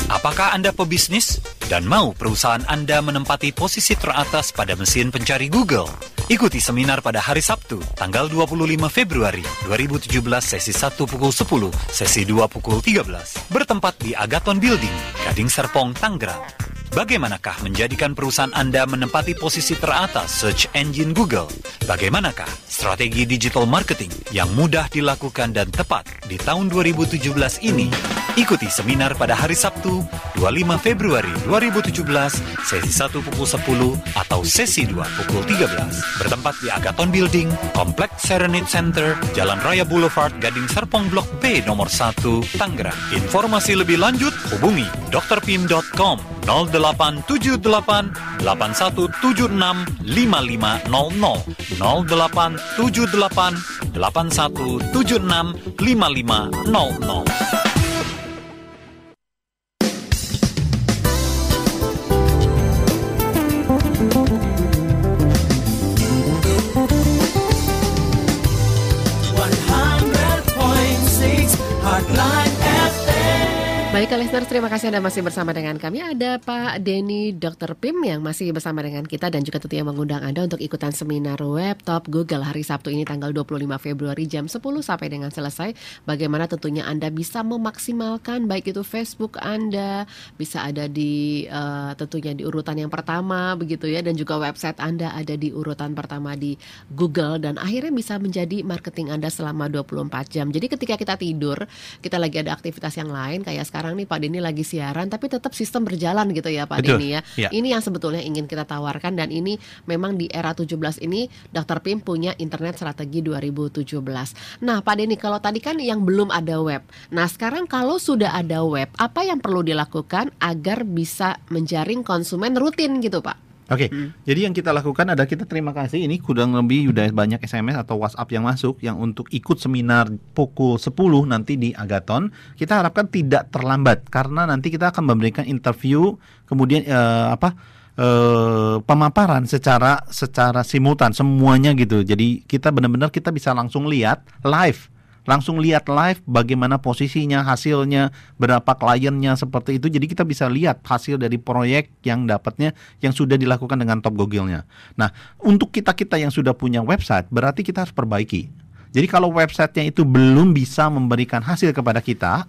Apakah Anda pebisnis dan mau perusahaan Anda menempati posisi teratas pada mesin pencari Google? Ikuti seminar pada hari Sabtu, tanggal 25 Februari 2017, sesi 1 pukul 10, sesi 2 pukul 13. Bertempat di Agathon Building, Gading Serpong, Tangerang. Bagaimanakah menjadikan perusahaan Anda menempati posisi teratas search engine Google? Bagaimanakah strategi digital marketing yang mudah dilakukan dan tepat di tahun 2017 ini? Ikuti seminar pada hari Sabtu, 25 Februari 2017, sesi 1 pukul 10 atau sesi 2 pukul 13. Bertempat di Agathon Building, Kompleks Serenade Center, Jalan Raya Boulevard, Gading Serpong Blok B nomor 1, Tangerang. Informasi lebih lanjut hubungi drpim.com 0878 8176 5500 0878 8176 5500. Baik, listeners, terima kasih Anda masih bersama dengan kami. Ada Pak Denny Dr. Pim yang masih bersama dengan kita dan juga tentunya mengundang Anda untuk ikutan seminar web Top Google hari Sabtu ini tanggal 25 Februari jam 10 sampai dengan selesai. Bagaimana tentunya Anda bisa memaksimalkan baik itu Facebook Anda bisa ada di tentunya di urutan yang pertama begitu ya, dan juga website Anda ada di urutan pertama di Google dan akhirnya bisa menjadi marketing Anda selama 24 jam. Jadi ketika kita tidur, kita lagi ada aktivitas yang lain kayak sekarang nih Pak Denny lagi siaran tapi tetap sistem berjalan gitu ya Pak Denny ya. Ini yang sebetulnya ingin kita tawarkan dan ini memang di era 17 ini Dr. Pim punya internet strategi 2017. Nah Pak Denny, kalau tadi kan yang belum ada web. Nah sekarang kalau sudah ada web, apa yang perlu dilakukan agar bisa menjaring konsumen rutin gitu Pak? Oke, jadi yang kita lakukan adalah kita terima kasih ini kurang lebih udah banyak SMS atau WhatsApp yang masuk yang untuk ikut seminar pukul 10 nanti di Agathon. Kita harapkan tidak terlambat karena nanti kita akan memberikan interview kemudian pemaparan secara simultan semuanya gitu. Jadi kita benar-benar kita bisa langsung lihat live bagaimana posisinya, hasilnya, berapa kliennya seperti itu. Jadi kita bisa lihat hasil dari proyek yang dapatnya yang sudah dilakukan dengan Top Google-nya. Nah, untuk kita-kita yang sudah punya website, berarti kita harus perbaiki. Jadi kalau websitenya itu belum bisa memberikan hasil kepada kita,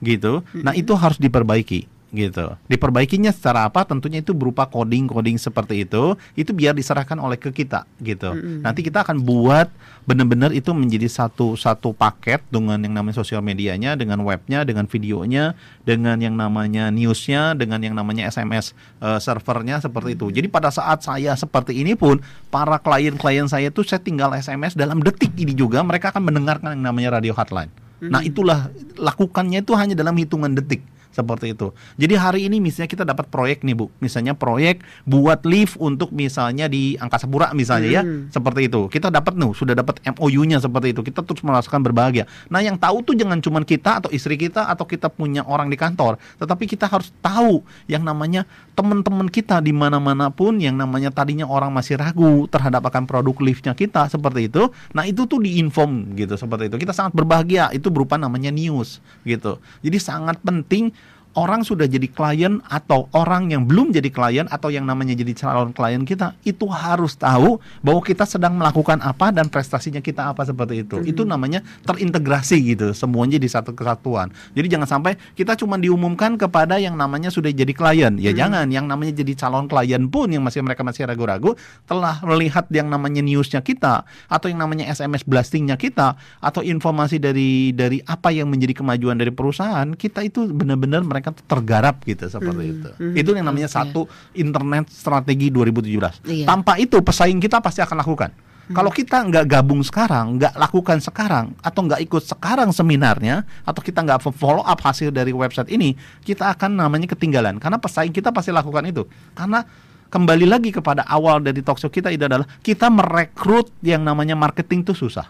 gitu, nah itu harus diperbaiki. Gitu. Diperbaikinya secara apa? Tentunya itu berupa coding seperti itu biar diserahkan oleh ke kita gitu. Nanti kita akan buat benar-benar itu menjadi satu paket dengan yang namanya sosial medianya, dengan webnya, dengan videonya, dengan yang namanya newsnya, dengan yang namanya SMS servernya seperti itu. Jadi pada saat saya seperti ini pun para klien-klien saya itu saya tinggal SMS dalam detik ini juga mereka akan mendengarkan yang namanya radio hotline. Nah itulah lakukannya itu hanya dalam hitungan detik. Seperti itu. Jadi hari ini misalnya kita dapat proyek nih Bu. Misalnya proyek buat lift untuk misalnya di Angkasa Pura misalnya ya. Seperti itu. Kita dapat sudah dapat MOU-nya seperti itu. Kita terus merasakan berbahagia. Nah yang tahu tuh jangan cuma kita atau istri kita atau kita punya orang di kantor. Tetapi kita harus tahu yang namanya teman-teman kita di mana-mana pun yang namanya tadinya orang masih ragu terhadap akan produk liftnya kita seperti itu. Nah itu tuh diinform gitu seperti itu. Kita sangat berbahagia. Itu berupa namanya news gitu. Jadi sangat penting orang sudah jadi klien atau orang yang belum jadi klien atau yang namanya jadi calon klien kita itu harus tahu bahwa kita sedang melakukan apa dan prestasinya kita apa seperti itu. Itu namanya terintegrasi gitu, semuanya di satu kesatuan. Jadi jangan sampai kita cuma diumumkan kepada yang namanya sudah jadi klien. Ya jangan, yang namanya jadi calon klien pun yang mereka masih ragu-ragu telah melihat yang namanya newsnya kita atau yang namanya SMS blastingnya kita atau informasi dari apa yang menjadi kemajuan dari perusahaan kita itu benar-benar mereka tergarap gitu seperti itu. Itu yang namanya satu internet strategi 2017. Tanpa itu pesaing kita pasti akan lakukan. Kalau kita nggak gabung sekarang, nggak lakukan sekarang, atau nggak ikut sekarang seminarnya, atau kita nggak follow up hasil dari website ini, kita akan namanya ketinggalan. Karena pesaing kita pasti lakukan itu. Karena kembali lagi kepada awal dari talkshow kita itu adalah kita merekrut yang namanya marketing itu susah.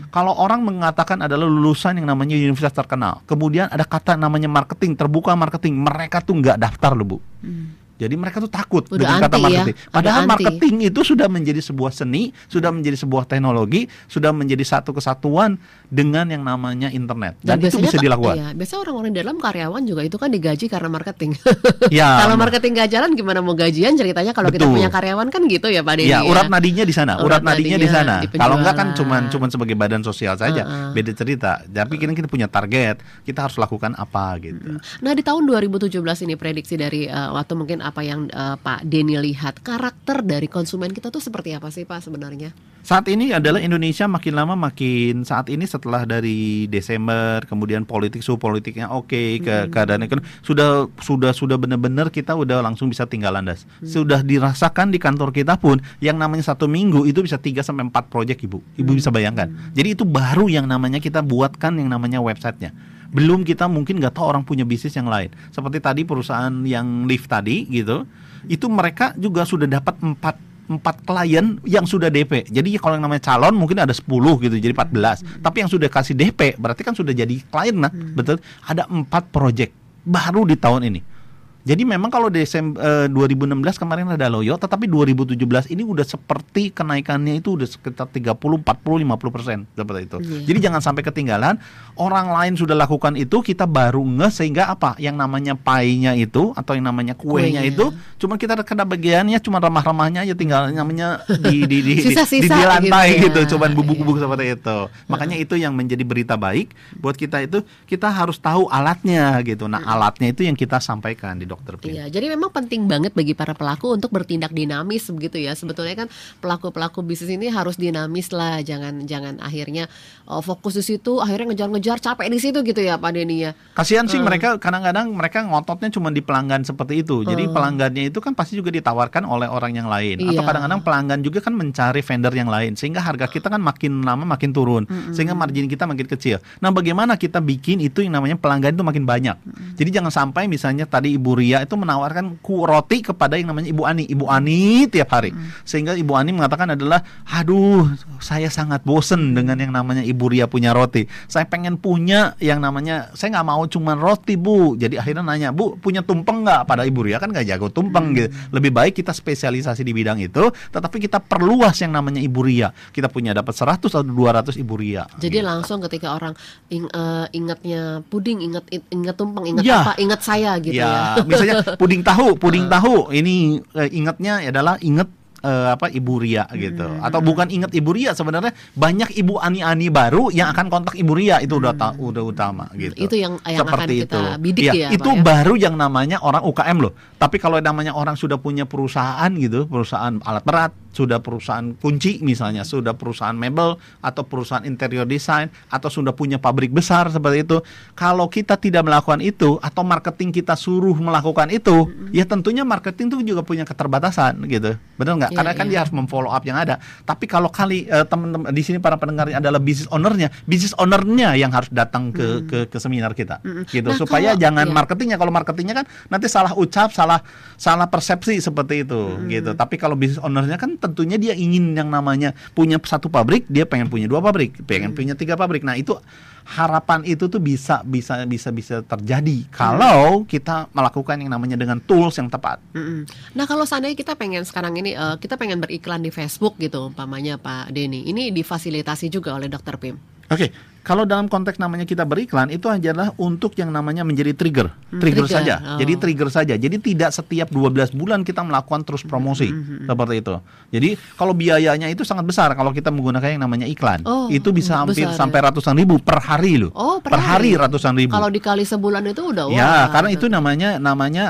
Kalau orang mengatakan adalah lulusan yang namanya universitas terkenal, kemudian ada kata namanya marketing, terbuka marketing, mereka tuh nggak daftar loh Bu. Jadi mereka tuh takut Udah dengan kata anti ya, marketing. ada Padahal anti. marketing itu sudah menjadi sebuah seni, sudah menjadi sebuah teknologi, sudah menjadi satu kesatuan dengan yang namanya internet. Dan itu bisa dilakukan. Iya, biasanya orang-orang di dalam karyawan juga itu kan digaji karena marketing. Ya, Kalau marketing gak jalan gimana mau gajian ceritanya kalau kita Betul. punya karyawan kan gitu ya Pak Denny. ya, urat nadinya di sana, urat nadinya di sana. di Kalau enggak kan penjualan. cuman sebagai badan sosial saja, beda cerita. Tapi kita punya target, kita harus lakukan apa gitu. Nah di tahun 2017 ini prediksi dari waktu mungkin apa yang Pak Denny lihat, karakter dari konsumen kita tuh seperti apa sih Pak sebenarnya? Saat ini adalah Indonesia makin lama makin saat ini setelah dari Desember kemudian suhu politiknya oke, keadaan ekonomi sudah benar-benar kita udah langsung bisa tinggal landas. Sudah dirasakan di kantor kita pun yang namanya 1 minggu itu bisa 3 sampai 4 proyek Ibu bisa bayangkan. Jadi itu baru yang namanya kita buatkan yang namanya websitenya. Belum kita mungkin nggak tahu orang punya bisnis yang lain. Seperti tadi perusahaan yang lift tadi gitu, itu mereka juga sudah dapat 4 klien yang sudah DP. Jadi kalau yang namanya calon mungkin ada 10 gitu, jadi 14. Tapi yang sudah kasih DP berarti kan sudah jadi klien betul. Ada 4 proyek baru di tahun ini. Jadi memang kalau Desember 2016 kemarin ada loyo, tetapi 2017 ini udah seperti kenaikannya itu udah sekitar 30, 40, 50% seperti itu. Jadi jangan sampai ketinggalan. Orang lain sudah lakukan itu, kita baru sehingga apa? Yang namanya pie-nya itu atau yang namanya kuenya itu, cuma kita kena bagiannya cuma remah-remahnya aja, tinggal namanya di lantai gitu, cuman bubuk-bubuk seperti itu. Makanya itu yang menjadi berita baik buat kita itu, kita harus tahu alatnya gitu. Nah, alatnya itu yang kita sampaikan di Dokter Pim. Iya, jadi memang penting banget bagi para pelaku untuk bertindak dinamis begitu ya. Sebetulnya kan pelaku-pelaku bisnis ini harus dinamis lah, jangan akhirnya fokus di situ, akhirnya ngejar-ngejar capek di situ gitu ya Pak Denny ya. Kasihan sih mereka, kadang-kadang mereka ngototnya cuma di pelanggan seperti itu. Jadi pelanggannya itu kan pasti juga ditawarkan oleh orang yang lain. Atau kadang-kadang pelanggan juga kan mencari vendor yang lain, sehingga harga kita kan makin lama makin turun, sehingga margin kita makin kecil. Nah, bagaimana kita bikin itu yang namanya pelanggan itu makin banyak. Jadi jangan sampai misalnya tadi Ibu Ria itu menawarkan roti kepada yang namanya Ibu Ani tiap hari. Sehingga Ibu Ani mengatakan adalah, aduh, saya sangat bosen dengan yang namanya Ibu Ria punya roti. Saya pengen punya yang namanya, saya nggak mau cuma roti Bu. Jadi akhirnya nanya, Bu punya tumpeng nggak? Pada Ibu Ria kan nggak jago tumpeng gitu. Lebih baik kita spesialisasi di bidang itu, tetapi kita perluas yang namanya Ibu Ria. Kita punya dapat 100 atau 200 Ibu Ria. Jadi gitu. langsung ketika orang ingatnya puding, ingat tumpeng, ingat Ya. apa, ingat saya gitu ya. Misalnya puding tahu ini ingatnya adalah Ibu Ria gitu. Atau bukan ingat Ibu Ria, sebenarnya banyak Ibu Ani baru yang akan kontak Ibu Ria, itu udah utama gitu. Itu yang akan seperti kita bidik ya, itu Pak, ya? baru yang namanya orang UKM loh. Tapi kalau namanya orang sudah punya perusahaan gitu, perusahaan alat berat, sudah perusahaan kunci misalnya, sudah perusahaan mebel atau perusahaan interior design, atau sudah punya pabrik besar seperti itu. Kalau kita tidak melakukan itu atau marketing kita suruh melakukan itu, ya tentunya marketing itu juga punya keterbatasan gitu. Benar nggak? Karena kan dia harus memfollow up yang ada. Tapi kalau teman-teman di sini para pendengar adalah business ownernya yang harus datang ke seminar kita. Gitu. Nah, supaya kalau- jangan iya. marketingnya. Kalau marketingnya kan nanti salah ucap, salah persepsi seperti itu gitu. Tapi kalau business ownernya kan tentunya dia ingin yang namanya punya 1 pabrik, dia pengen punya 2 pabrik, pengen punya 3 pabrik. Nah, itu harapan itu tuh bisa terjadi kalau kita melakukan yang namanya dengan tools yang tepat. Nah kalau seandainya kita pengen sekarang ini kita pengen beriklan di Facebook gitu umpamanya Pak Denny, ini difasilitasi juga oleh Dokter Pim. Oke, kalau dalam konteks namanya kita beriklan itu adalah untuk yang namanya menjadi trigger trigger. saja. Oh. Jadi trigger saja. Jadi tidak setiap 12 bulan kita melakukan terus promosi seperti itu. Jadi kalau biayanya itu sangat besar kalau kita menggunakan yang namanya iklan. Oh, itu bisa hampir besar, sampai ratusan ribu per hari loh. Oh, per hari ratusan ribu. Kalau dikali sebulan itu udah Ya, wah. karena itu namanya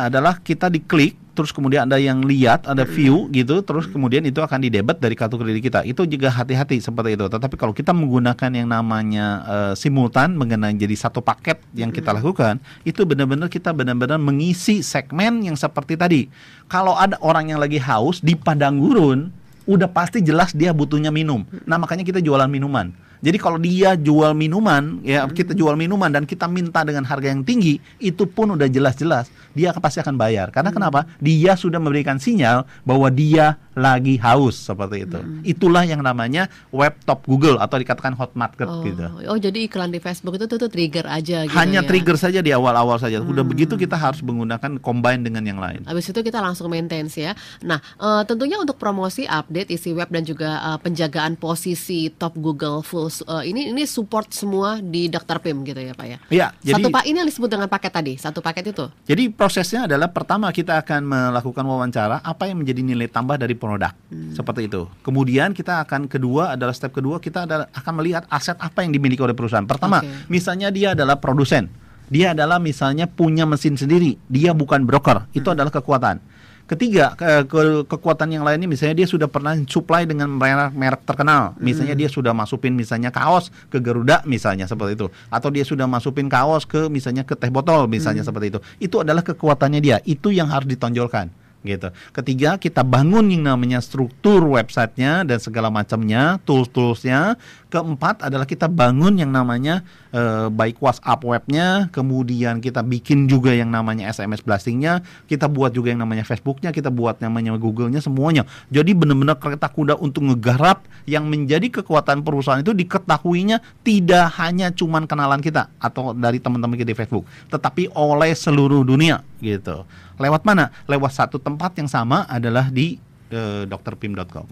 adalah kita diklik, terus kemudian ada yang lihat, ada view gitu, terus kemudian itu akan didebet dari kartu kredit kita. Itu juga hati-hati seperti itu. Tetapi kalau kita menggunakan yang namanya simultan mengenai jadi satu paket yang kita lakukan, itu benar-benar kita benar-benar mengisi segmen yang seperti tadi. Kalau ada orang yang lagi haus di padang gurun, udah pasti jelas dia butuhnya minum. Nah, makanya kita jualan minuman. Jadi kalau dia jual minuman, ya kita jual minuman dan kita minta dengan harga yang tinggi, itu pun udah jelas-jelas dia pasti akan bayar. Karena kenapa? Dia sudah memberikan sinyal bahwa dia lagi haus seperti itu. Itulah yang namanya web top Google atau dikatakan hot market gitu. Oh, jadi iklan di Facebook itu tuh trigger aja gitu. Hanya ya? trigger saja di awal-awal saja. Udah begitu kita harus menggunakan combine dengan yang lain. Habis itu kita langsung maintenance ya. Nah, tentunya untuk promosi, update isi web dan juga penjagaan posisi top Google full ini support semua di Dr. Pim gitu ya Pak ya. Iya, jadi ini yang disebut dengan paket tadi, satu paket itu. Jadi prosesnya adalah pertama kita akan melakukan wawancara apa yang menjadi nilai tambah dari produk. Seperti itu. Kemudian kita akan step kedua kita akan melihat aset apa yang dimiliki oleh perusahaan. Pertama, misalnya dia adalah produsen. Dia adalah misalnya punya mesin sendiri, dia bukan broker. Itu adalah kekuatan. Ketiga, kekuatan yang lainnya misalnya dia sudah pernah supply dengan merek terkenal. Misalnya dia sudah masukin misalnya kaos ke Garuda misalnya seperti itu. Atau dia sudah masukin kaos ke misalnya ke teh botol misalnya seperti itu. Itu adalah kekuatannya dia. Itu yang harus ditonjolkan. Gitu. Ketiga, kita bangun yang namanya struktur websitenya dan segala macamnya, tools-toolsnya. Keempat adalah kita bangun yang namanya baik WhatsApp webnya, kemudian kita bikin juga yang namanya SMS blastingnya, kita buat juga yang namanya Facebooknya, kita buat namanya Googlenya, semuanya. Jadi benar-benar kereta kuda untuk ngegarap yang menjadi kekuatan perusahaan itu diketahuinya tidak hanya cuman kenalan kita atau dari teman-teman kita di Facebook, tetapi oleh seluruh dunia gitu. Lewat mana? Lewat satu tempat yang sama adalah di drpim.com.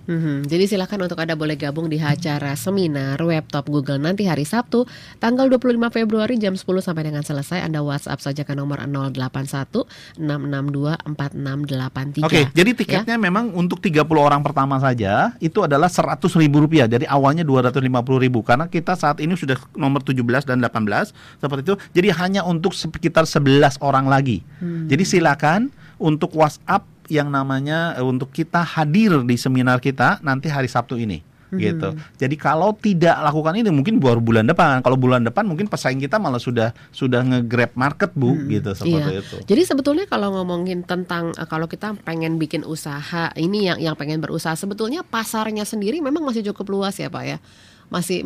Jadi silakan untuk Anda boleh gabung di acara seminar web top Google nanti hari Sabtu tanggal 25 Februari jam 10 sampai dengan selesai. Anda WhatsApp saja ke nomor 081 662 4683. Oke, jadi tiketnya memang untuk 30 orang pertama saja itu adalah Rp100.000 dari awalnya Rp250.000 karena kita saat ini sudah nomor 17 dan 18 seperti itu. Jadi hanya untuk sekitar 11 orang lagi. Jadi silakan untuk WhatsApp yang namanya untuk kita hadir di seminar kita nanti hari Sabtu ini gitu. Jadi kalau tidak lakukan ini mungkin baru bulan depan. Kalau bulan depan mungkin pesaing kita malah sudah nge-grab market gitu seperti itu. Jadi sebetulnya kalau ngomongin tentang kalau kita pengen bikin usaha ini yang pengen berusaha, sebetulnya pasarnya sendiri memang masih cukup luas ya Pak ya. Masih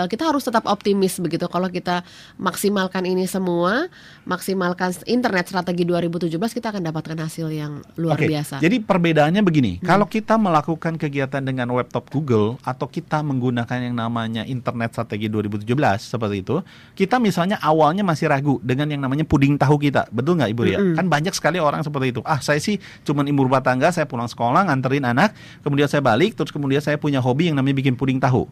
kita harus tetap optimis begitu kalau kita maksimalkan ini semua, maksimalkan internet strategi 2017 kita akan dapatkan hasil yang luar biasa. Jadi perbedaannya begini, kalau kita melakukan kegiatan dengan web top Google atau kita menggunakan yang namanya internet strategi 2017 seperti itu, kita misalnya awalnya masih ragu dengan yang namanya puding tahu kita, betul nggak Ibu Ria? Kan banyak sekali orang seperti itu. Saya sih cuman ibu rumah tangga, saya pulang sekolah nganterin anak, kemudian saya balik, terus kemudian saya punya hobi yang namanya bikin puding tahu.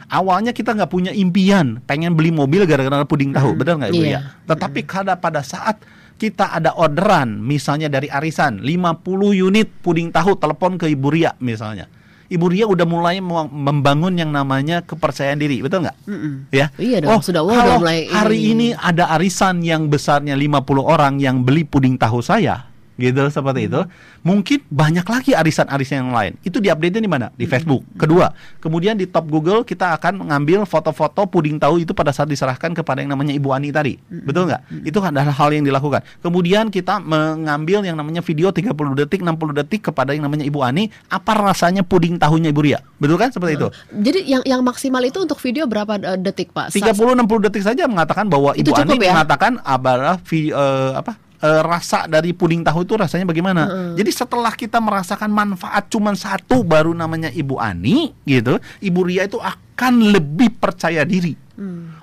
Awalnya kita nggak punya impian pengen beli mobil gara-gara puding tahu, benar nggak Ibu ya? Tetapi pada saat kita ada orderan misalnya dari arisan 50 unit puding tahu, telepon ke Ibu Ria misalnya. Ibu Ria udah mulai membangun yang namanya kepercayaan diri, betul nggak? Ya. Iya dong, kalau mulai hari ini ada arisan yang besarnya 50 orang yang beli puding tahu saya, gitu seperti itu. Mungkin banyak lagi arisan-arisan yang lain. Itu diupdate-nya di mana? Di Facebook. Kedua, kemudian di top Google kita akan mengambil foto-foto puding tahu itu pada saat diserahkan kepada yang namanya Ibu Ani tadi. Betul nggak? Itu adalah hal yang dilakukan. Kemudian kita mengambil yang namanya video 30 detik, 60 detik kepada yang namanya Ibu Ani. Apa rasanya puding tahunya Ibu Ria? Betul kan? Seperti itu. Jadi yang maksimal itu untuk video berapa detik Pak? 30-60 detik saja mengatakan bahwa Ibu Ani mengatakan adalah rasa dari puding tahu itu rasanya bagaimana. Jadi setelah kita merasakan manfaat cuman satu baru namanya Ibu Ani gitu, Ibu Ria itu akan lebih percaya diri.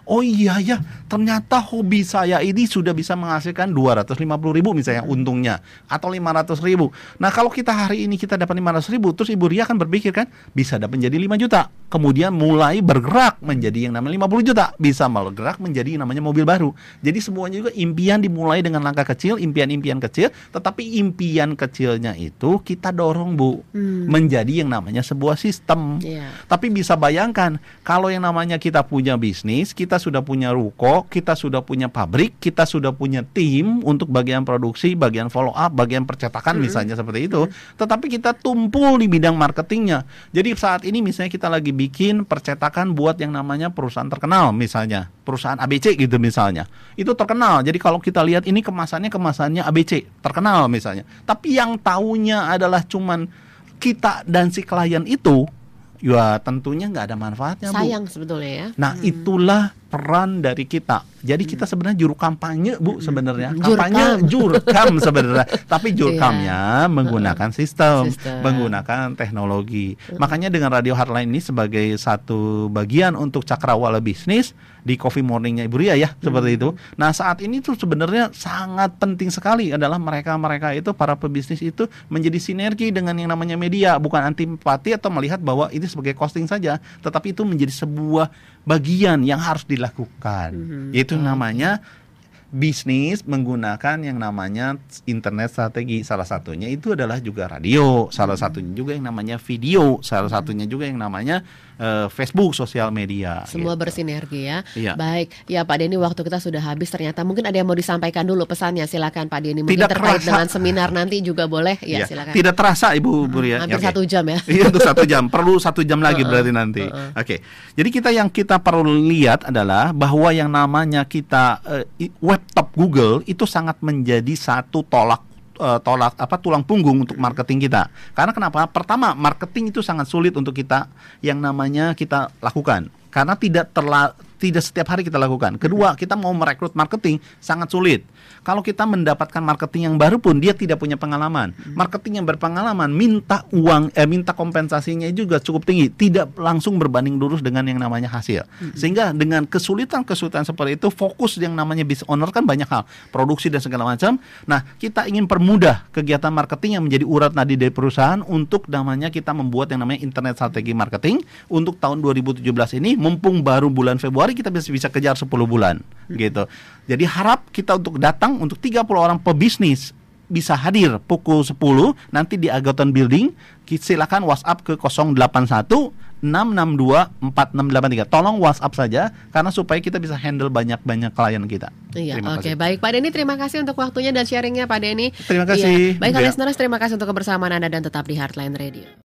Oh iya ya, ternyata hobi saya ini sudah bisa menghasilkan 250.000 misalnya untungnya, atau 500.000. Nah kalau kita hari ini kita dapat 500.000, terus Ibu Ria akan berpikir kan bisa dapat menjadi 5 juta. Kemudian mulai bergerak menjadi yang namanya 50 juta, bisa bergerak menjadi yang namanya mobil baru. Jadi semuanya juga impian dimulai dengan langkah kecil, impian-impian kecil, tetapi impian kecilnya itu kita dorong menjadi yang namanya sebuah sistem. Tapi bisa bayangkan kalau yang namanya kita punya bisnis, kita sudah punya ruko, kita sudah punya pabrik, kita sudah punya tim untuk bagian produksi, bagian follow up, bagian percetakan misalnya seperti itu. Tetapi kita tumpul di bidang marketingnya. Jadi saat ini misalnya kita lagi bikin percetakan buat yang namanya perusahaan terkenal misalnya, perusahaan ABC gitu misalnya. Itu terkenal. Jadi kalau kita lihat ini kemasannya ABC, terkenal misalnya. Tapi yang tahunya adalah cuman kita dan si klien itu ya tentunya nggak ada manfaatnya, Bu. Sayang sebetulnya ya. Nah, itulah peran dari kita. Jadi kita sebenarnya juru kampanye, Bu, sebenarnya. Kampanye jurkam sebenarnya. Tapi jurkamnya menggunakan sistem, menggunakan teknologi. Makanya dengan Radio Heartline ini sebagai satu bagian untuk cakrawala bisnis di Coffee Morning-nya Ibu Ria ya, seperti itu. Nah, saat ini tuh sebenarnya sangat penting sekali adalah mereka itu, para pebisnis itu menjadi sinergi dengan yang namanya media, bukan antipati atau melihat bahwa ini sebagai costing saja, tetapi itu menjadi sebuah bagian yang harus dilakukan. Yaitu namanya bisnis menggunakan yang namanya internet strategi. Salah satunya itu adalah juga radio, salah satunya juga yang namanya video, salah satunya juga yang namanya Facebook, sosial media. Semua gitu. Bersinergi ya. Iya. Baik, ya Pak Denny, waktu kita sudah habis ternyata. Mungkin ada yang mau disampaikan dulu pesannya, silakan Pak Denny. Mungkin Tidak terkait terasa. dengan seminar nanti juga boleh. Ya, Iya. silakan. Tidak terasa Ibu Ria. Hampir Oke. 1 jam ya. Iya, untuk 1 jam. Perlu 1 jam lagi berarti nanti. Oke. Jadi kita perlu lihat adalah bahwa yang namanya kita webtop Google itu sangat menjadi satu tulang punggung untuk marketing kita. Karena kenapa? Pertama, marketing itu sangat sulit untuk kita yang namanya kita lakukan. Karena tidak setiap hari kita lakukan. Kedua, kita mau merekrut marketing sangat sulit. Kalau kita mendapatkan marketing yang baru pun dia tidak punya pengalaman. Marketing yang berpengalaman minta kompensasinya juga cukup tinggi, tidak langsung berbanding lurus dengan yang namanya hasil. Sehingga dengan kesulitan seperti itu, fokus yang namanya business owner kan banyak hal, produksi dan segala macam. Nah, kita ingin permudah kegiatan marketing yang menjadi urat nadi dari perusahaan untuk namanya kita membuat yang namanya internet strategi marketing untuk tahun 2017 ini, mumpung baru bulan Februari kita bisa kejar 10 bulan gitu. Jadi harap kita untuk datang untuk 30 orang pebisnis bisa hadir pukul 10 nanti di Agaton Building. Silakan WhatsApp ke 081 662 4683. Tolong WhatsApp saja karena supaya kita bisa handle banyak-banyak klien kita. Iya, oke. Baik Pak Denny, terima kasih untuk waktunya dan sharingnya Pak Denny. Terima kasih. Iya. Baik listeners, terima kasih untuk kebersamaan Anda dan tetap di Heartline Radio.